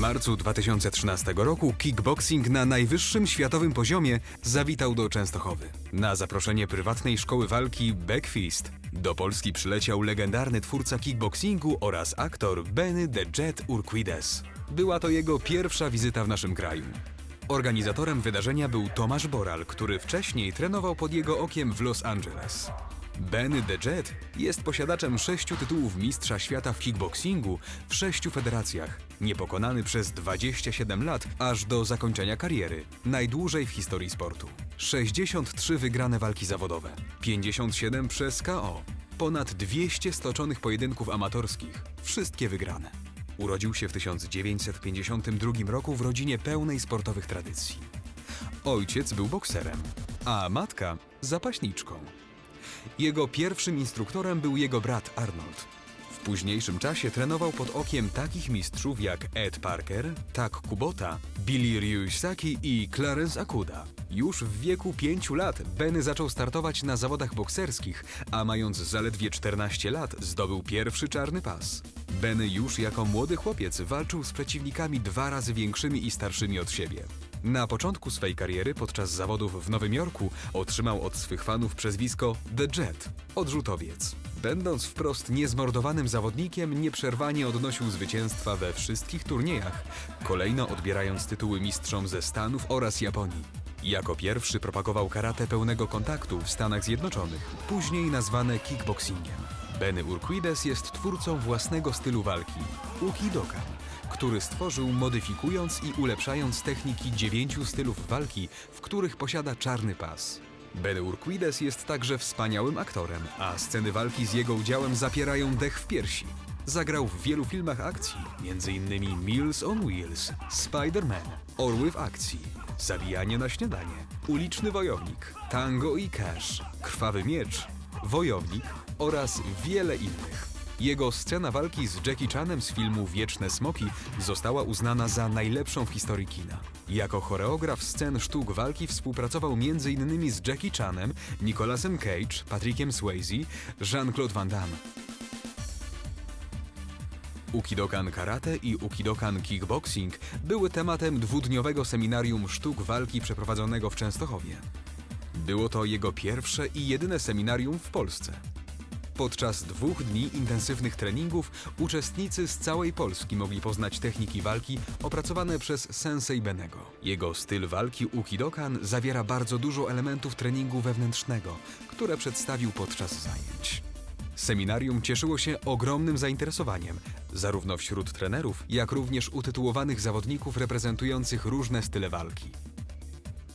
marcu 2013 roku kickboxing na najwyższym światowym poziomie zawitał do Częstochowy. Na zaproszenie Prywatnej Szkoły Walki Backfist do Polski przyleciał legendarny twórca kickboxingu oraz aktor Benny the Jet Urquidez. Była to jego pierwsza wizyta w naszym kraju. Organizatorem wydarzenia był Tomasz Boral, który wcześniej trenował pod jego okiem w Los Angeles. Benny the Jet jest posiadaczem 6 tytułów Mistrza Świata w kickboxingu w 6 federacjach, niepokonany przez 27 lat aż do zakończenia kariery, najdłużej w historii sportu. 63 wygrane walki zawodowe, 57 przez KO, ponad 200 stoczonych pojedynków amatorskich, wszystkie wygrane. Urodził się w 1952 roku w rodzinie pełnej sportowych tradycji. Ojciec był bokserem, a matka zapaśniczką. Jego pierwszym instruktorem był jego brat Arnold. W późniejszym czasie trenował pod okiem takich mistrzów jak Ed Parker, Tak Kubota, Billy Ryusaki i Clarence Akuda. Już w wieku 5 lat Benny zaczął startować na zawodach bokserskich, a mając zaledwie 14 lat zdobył pierwszy czarny pas. Benny już jako młody chłopiec walczył z przeciwnikami 2 razy większymi i starszymi od siebie. Na początku swej kariery podczas zawodów w Nowym Jorku otrzymał od swych fanów przezwisko The Jet, odrzutowiec. Będąc wprost niezmordowanym zawodnikiem, nieprzerwanie odnosił zwycięstwa we wszystkich turniejach, kolejno odbierając tytuły mistrzom ze Stanów oraz Japonii. Jako pierwszy propagował karate pełnego kontaktu w Stanach Zjednoczonych, później nazwane kickboxingiem. Benny Urquidez jest twórcą własnego stylu walki, Ukidokan, który stworzył modyfikując i ulepszając techniki 9 stylów walki, w których posiada czarny pas. Benny Urquidez jest także wspaniałym aktorem, a sceny walki z jego udziałem zapierają dech w piersi. Zagrał w wielu filmach akcji, m.in. Meals on Wheels, Spider-Man, Orły w akcji, Zabijanie na śniadanie, Uliczny wojownik, Tango i Cash, Krwawy miecz, Wojownik oraz wiele innych. Jego scena walki z Jackie Chanem z filmu Wieczne Smoki została uznana za najlepszą w historii kina. Jako choreograf scen Sztuk Walki współpracował m.in. z Jackie Chanem, Nicolasem Cage, Patrickiem Swayze, Jean-Claude Van Damme. Ukidokan Karate i Ukidokan Kickboxing były tematem 2-dniowego seminarium Sztuk Walki przeprowadzonego w Częstochowie. Było to jego pierwsze i jedyne seminarium w Polsce. Podczas 2 dni intensywnych treningów uczestnicy z całej Polski mogli poznać techniki walki opracowane przez Sensei Bennego. Jego styl walki Ukidokan zawiera bardzo dużo elementów treningu wewnętrznego, które przedstawił podczas zajęć. Seminarium cieszyło się ogromnym zainteresowaniem, zarówno wśród trenerów, jak również utytułowanych zawodników reprezentujących różne style walki.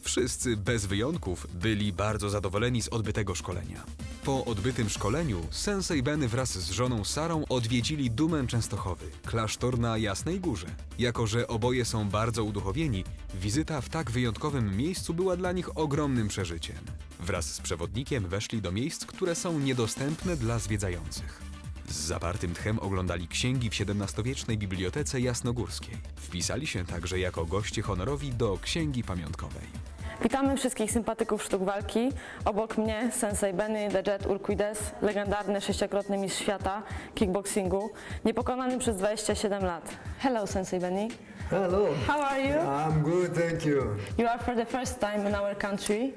Wszyscy bez wyjątków byli bardzo zadowoleni z odbytego szkolenia. Po odbytym szkoleniu Sensei Benny wraz z żoną Sarą odwiedzili dumę Częstochowy, klasztor na Jasnej Górze. Jako że oboje są bardzo uduchowieni, wizyta w tak wyjątkowym miejscu była dla nich ogromnym przeżyciem. Wraz z przewodnikiem weszli do miejsc, które są niedostępne dla zwiedzających. Z zapartym tchem oglądali księgi w XVII-wiecznej bibliotece jasnogórskiej. Wpisali się także jako goście honorowi do księgi pamiątkowej. Witamy wszystkich sympatyków sztuk walki. Obok mnie Sensei Benny the Jet Urquidez, legendarny 6-krotny mistrz świata kickboxingu, niepokonany przez 27 lat. Hello Sensei Benny. Hello. How are you? I'm good, thank you. You are for the first time in our country.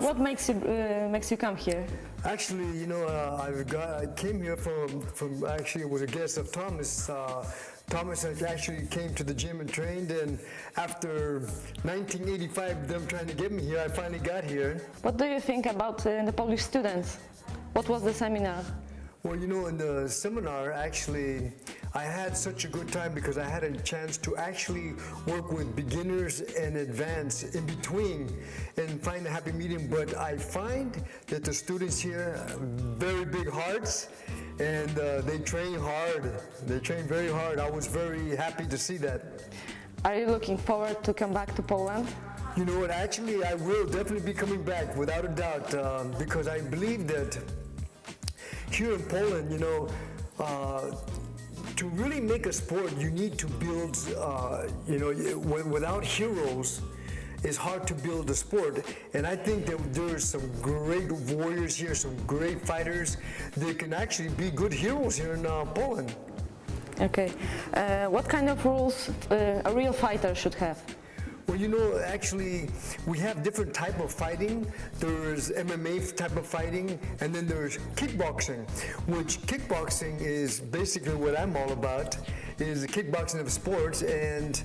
What makes you come here? Actually, you know, I came here from actually was a guest of Thomas. Thomas actually came to the gym and trained, and after 1985, them trying to get me here, I finally got here. What do you think about the Polish students? What was the seminar? Well, you know, in the seminar, actually, I had such a good time because I had a chance to actually work with beginners and advanced in between and find a happy medium. But I find that the students here have very big hearts and they train hard. They train very hard. I was very happy to see that. Are you looking forward to come back to Poland? You know what, actually, I will definitely be coming back without a doubt because I believe that here in Poland, you know, to really make a sport, you need to build, you know, without heroes, it's hard to build a sport. And I think that there's some great warriors here, some great fighters. They can actually be good heroes here in Poland. Okay. What kind of rules a real fighter should have? Well, you know, actually, we have different type of fighting. There's MMA type of fighting, and then there's kickboxing, which kickboxing is basically what I'm all about, is the kickboxing of sports. And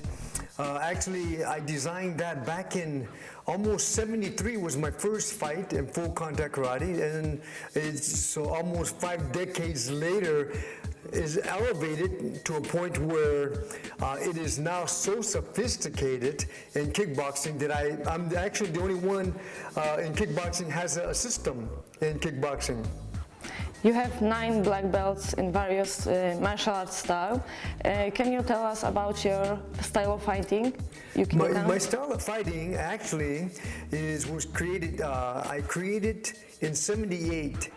actually, I designed that back in almost 73 was my first fight in full contact karate, and it's so almost 5 decades later is elevated to a point where it is now so sophisticated in kickboxing that I'm actually the only one in kickboxing has a system in kickboxing. You have 9 black belts in various martial arts styles. Can you tell us about your style of fighting? My style of fighting actually was created. I created in '78.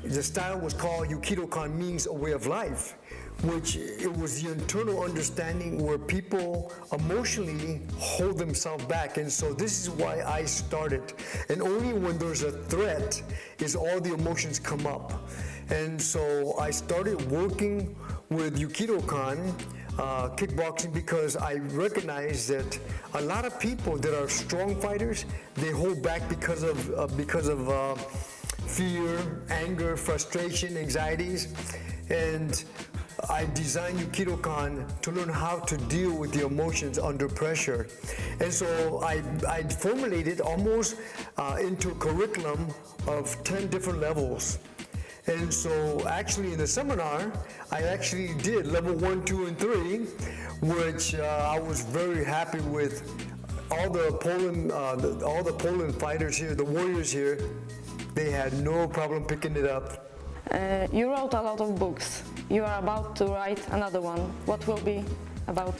The style was called Yukido-kan, means a way of life, which it was the internal understanding where people emotionally hold themselves back. And so this is why I started. And only when there's a threat is all the emotions come up. And so I started working with Yukido-kan, kickboxing, because I recognize that a lot of people that are strong fighters, they hold back because of fear, anger, frustration, anxieties. And I designed Yukido-kan to learn how to deal with the emotions under pressure. And so I formulated almost into a curriculum of 10 different levels. And so actually in the seminar, I actually did level 1, 2, and 3, which I was very happy with. All the Poland fighters here, the warriors here, they had no problem picking it up. You wrote a lot of books. You are about to write another one. What will be about?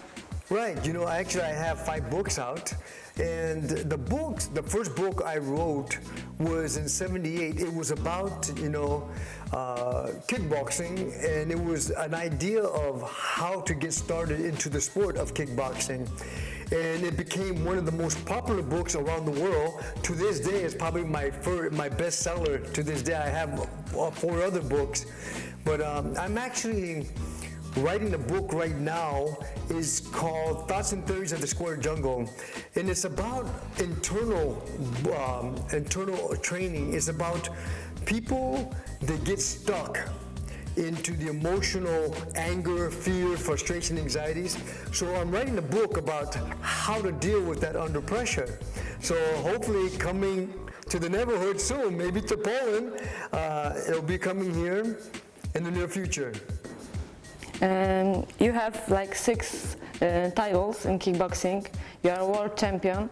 Right, you know, actually I have 5 books out. And the first book I wrote was in '78. It was about, you know, kickboxing, and it was an idea of how to get started into the sport of kickboxing. And it became one of the most popular books around the world. To this day, it's probably my bestseller. To this day, I have 4 other books. But I'm actually writing a book right now. Is called Thoughts and Theories of the Square Jungle, and it's about internal training. It's about people that get stuck into the emotional anger, fear, frustration, anxieties. So I'm writing a book about how to deal with that under pressure. So hopefully coming to the neighborhood soon, maybe to Poland, it'll be coming here in the near future. You have like 6 titles in kickboxing. You are a world champion.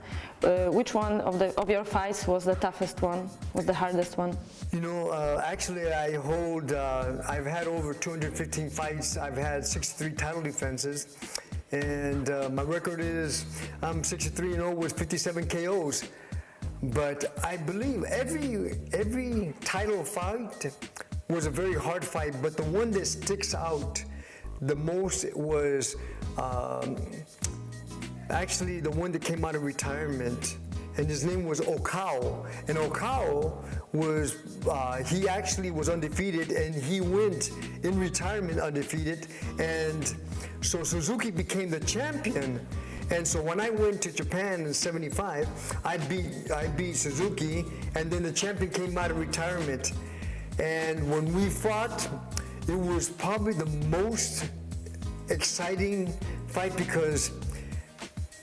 Which one of your fights was the toughest one? Was the hardest one? You know, actually, I've had over 215 fights. I've had 63 title defenses, and my record is I'm 63-0 with 57 KOs. But I believe every title fight was a very hard fight. But the one that sticks out the most was actually the one that came out of retirement, and his name was Okao. And Okao was, he actually was undefeated, and he went in retirement undefeated, and so Suzuki became the champion. And so when I went to Japan in '75, I beat Suzuki, and then the champion came out of retirement. And when we fought, it was probably the most exciting fight because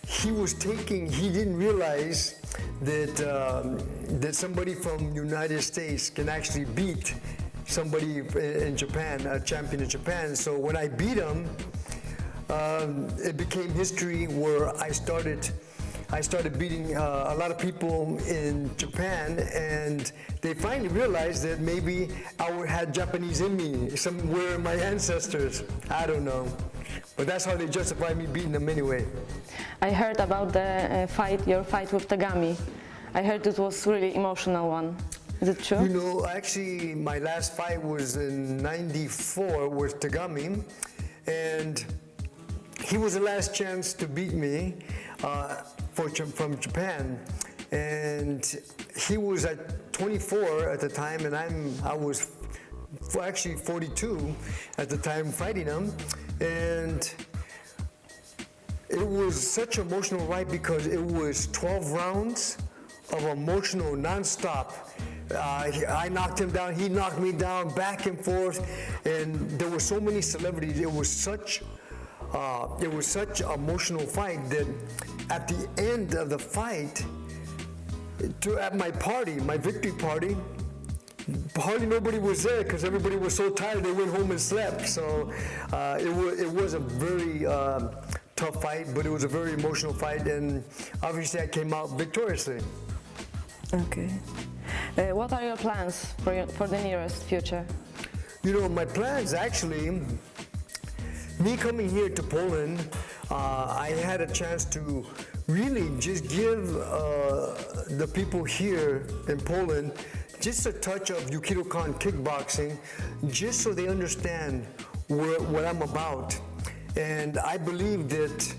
he didn't realize that somebody from the United States can actually beat somebody in Japan, a champion in Japan. So when I beat him, it became history where I started beating a lot of people in Japan, and they finally realized that maybe I had Japanese in me, somewhere in my ancestors. I don't know. But that's how they justify me beating them anyway. I heard about the your fight with Tagami. I heard it was really emotional one. Is it true? You know, actually, my last fight was in '94 with Tagami, and he was the last chance to beat me from Japan. And he was at 24 at the time, and I was actually 42 at the time fighting him. and it was such an emotional ride because it was 12 rounds of emotional nonstop. I knocked him down, he knocked me down, back and forth, and there were so many celebrities. It was such an emotional fight that at the end of the fight, at my party, my victory party, hardly nobody was there because everybody was so tired they went home and slept. So it was a very tough fight, but it was a very emotional fight, and obviously I came out victoriously. Okay. What are your plans for the nearest future? You know, my plans actually, me coming here to Poland, I had a chance to really just give the people here in Poland just a touch of Aikido-kan kickboxing, just so they understand what I'm about. And I believe that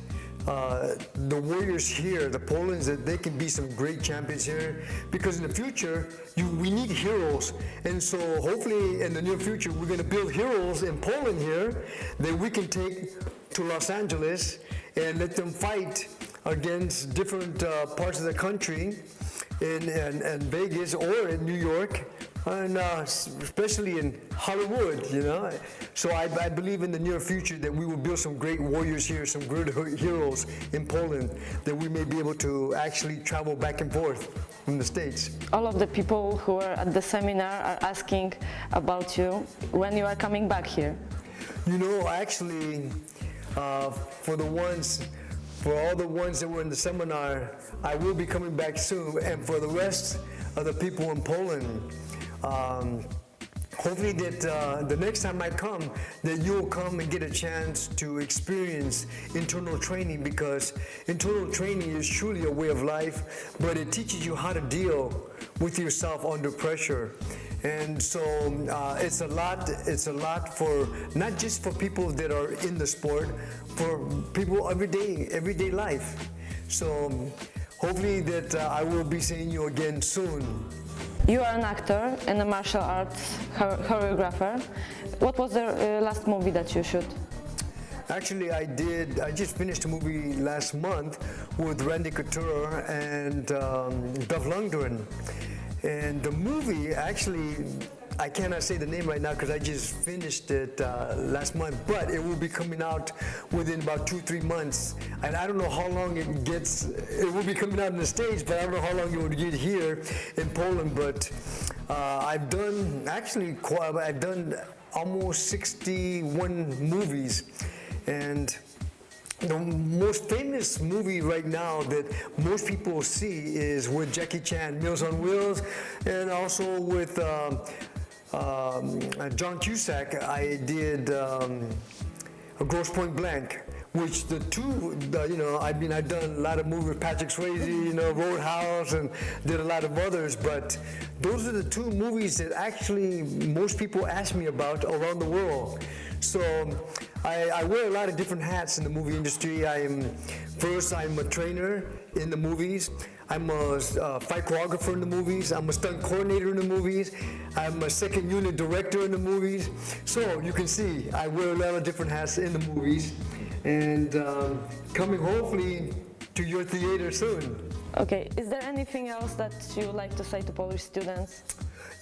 the warriors here, the Poland's, that they can be some great champions here, because in the future, we need heroes. And so hopefully in the near future, we're going to build heroes in Poland here that we can take to Los Angeles and let them fight against different parts of the country in Vegas or in New York, and especially in Hollywood, you know. So I believe in the near future that we will build some great warriors here, some great heroes in Poland, that we may be able to actually travel back and forth from the States. All of the people who were at the seminar are asking about you when you are coming back here. You know, actually, for all the ones that were in the seminar, I will be coming back soon. And for the rest of the people in Poland, hopefully that the next time I come, that you'll come and get a chance to experience internal training, because internal training is truly a way of life, but it teaches you how to deal with yourself under pressure. And so it's a lot for, not just for people that are in the sport, for people everyday life. So hopefully that I will be seeing you again soon. You are an actor and a martial arts choreographer. What was the last movie that you shot? Actually, I just finished a movie last month with Randy Couture and Dolph Lundgren. And the movie, actually, I cannot say the name right now because I just finished it last month, but it will be coming out within about 2-3 months. And I don't know how long it gets. It will be coming out in the States, but I don't know how long it will get here in Poland. But I've done almost 61 movies, and the most famous movie right now that most people see is with Jackie Chan, Meals on Wheels, and also with John Cusack. I did a Grosse Point Blank, which the two, I've done a lot of movies with Patrick Swayze, Roadhouse, and did a lot of others, but those are the two movies that actually most people ask me about around the world. So I wear a lot of different hats in the movie industry. I'm a trainer in the movies. I'm a fight choreographer in the movies. I'm a stunt coordinator in the movies. I'm a second unit director in the movies. So you can see I wear a lot of different hats in the movies, and coming hopefully to your theater soon. Okay, is there anything else that you would like to say to Polish students?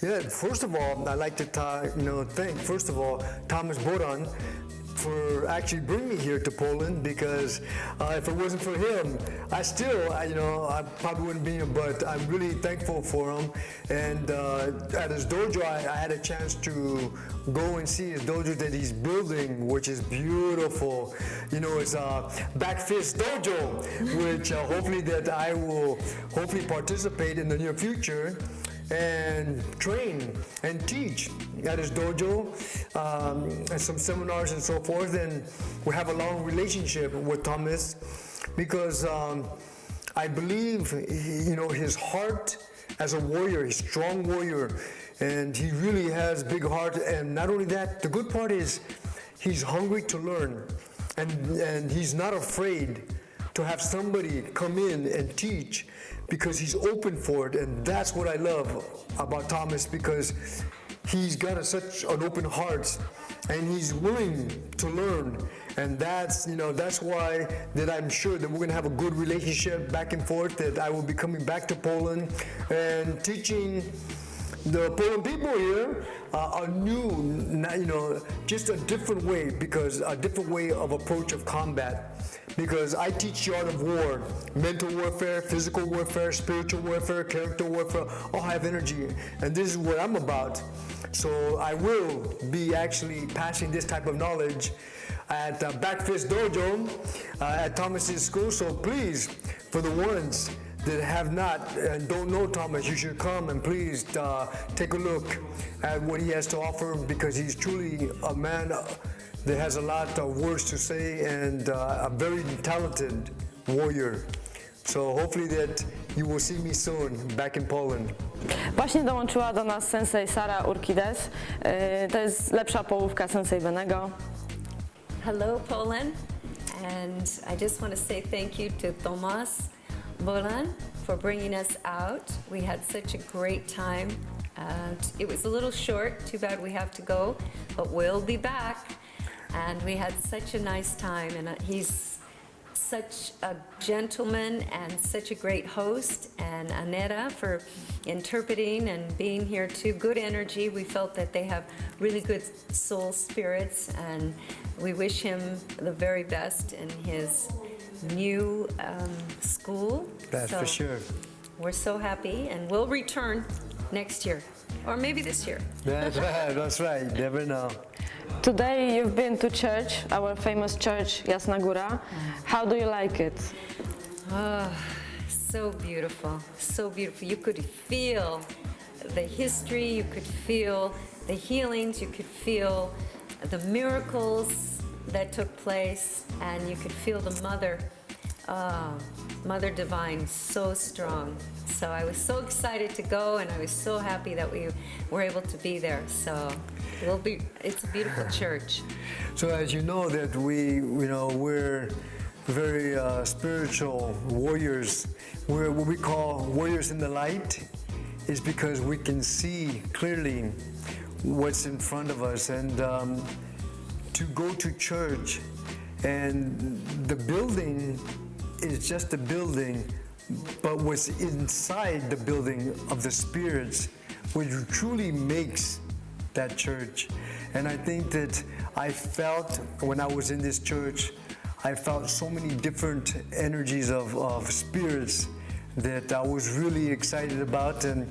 Yeah, first of all, I'd like to thank, first of all, Tomasza Borala for actually bringing me here to Poland, because if it wasn't for him, I probably wouldn't be here, but I'm really thankful for him. And at his dojo, I had a chance to go and see his dojo that he's building, which is beautiful. It's a Backfist dojo, which hopefully that I will participate in the near future and train and teach at his dojo, and some seminars and so forth. And we have a long relationship with Thomas, because I believe his heart as a warrior, he's a strong warrior, and he really has big heart. And not only that, the good part is he's hungry to learn, and he's not afraid to have somebody come in and teach, because he's open for it. And that's what I love about Thomas, because he's got such an open heart, and he's willing to learn. And that's, that's why that I'm sure that we're going to have a good relationship back and forth, that I will be coming back to Poland and teaching the Poland people here a new, just a different way, because a different way of approach of combat. Because I teach the art of war, mental warfare, physical warfare, spiritual warfare, character warfare, all have energy. And this is what I'm about. So I will be actually passing this type of knowledge at Backfist Dojo at Thomas's school. So please, for the ones that have not and don't know Thomas, you should come and please take a look at what he has to offer, because he's truly a man that has a lot of words to say and a very talented warrior. So hopefully that you will see me soon back in Poland. Właśnie dołączyła do nas sensei Sara Urquidez. To jest lepsza połówka Sensei Benego. Hello, Poland, and I just want to say thank you to Tomasza Borala for bringing us out. We had such a great time. It was a little short, too bad we have to go, but we'll be back. And we had such a nice time, and he's such a gentleman and such a great host, and Aneta for interpreting and being here too. Good energy. We felt that they have really good soul spirits, and we wish him the very best in his new school. That's for sure. We're so happy, and we'll return next year, or maybe this year. That's right, that's right. Never know. Today you've been to church, our famous church, Jasna Góra. How do you like it? Oh, so beautiful, so beautiful. You could feel the history, you could feel the healings, you could feel the miracles that took place, and you could feel the Mother Divine, so strong. So I was so excited to go, and I was so happy that we were able to be there. So it's a beautiful church. So as you know that we're very spiritual warriors. We're what we call warriors in the light, is because we can see clearly what's in front of us. And to go to church, and the building is just a building, but what's inside the building of the spirits, which truly makes that church. And I think that I felt when I was in this church, I felt so many different energies of spirits that I was really excited about. And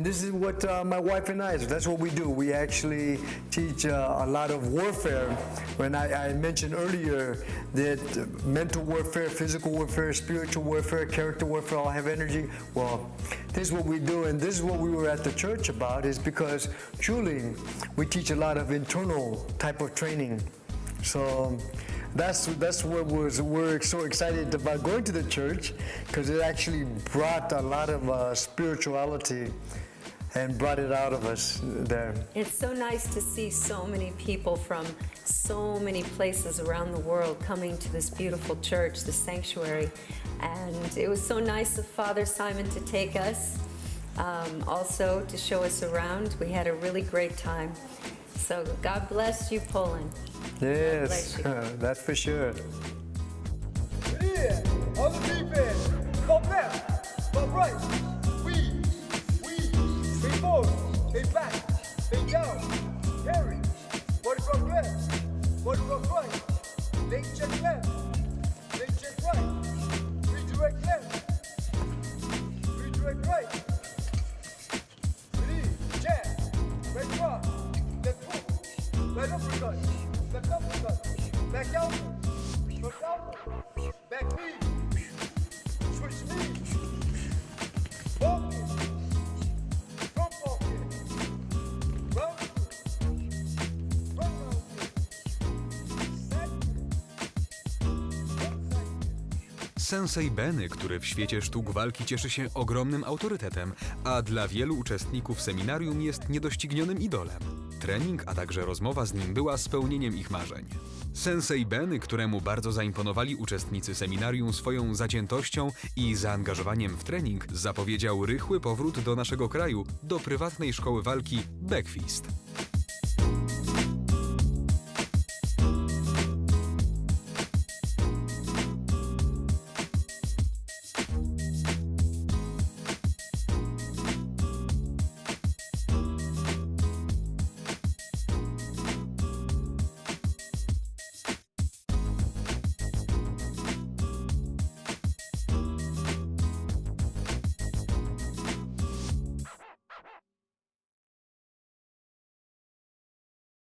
this is what my wife and I, that's what we do. We actually teach a lot of warfare. When I mentioned earlier that mental warfare, physical warfare, spiritual warfare, character warfare all have energy. Well, this is what we do, and this is what we were at the church about, is because truly we teach a lot of internal type of training. So that's what we're so excited about going to the church, because it actually brought a lot of spirituality and brought it out of us there. It's so nice to see so many people from so many places around the world coming to this beautiful church, the sanctuary. And it was so nice of Father Simon to take us, also to show us around. We had a really great time. So God bless you, Poland. Yes, that's for sure. Yeah, on the defense. Go left, go right. We forward, they back, they down, carry. Body from left, body from right. They check left, they check right. Redirect left, redirect right. Release, jab, right cross, left hook, right uppercut. Left uppercut, back out, front out, back knee, switch knee, focus, front focus, round front round Sensei Benny, który w świecie sztuk walki cieszy się ogromnym autorytetem, a dla wielu uczestników seminarium jest niedoścignionym idolem. Trening, a także rozmowa z nim była spełnieniem ich marzeń. Sensei Benny, któremu bardzo zaimponowali uczestnicy seminarium swoją zaciętością i zaangażowaniem w trening, zapowiedział rychły powrót do naszego kraju, do prywatnej szkoły walki Backfist.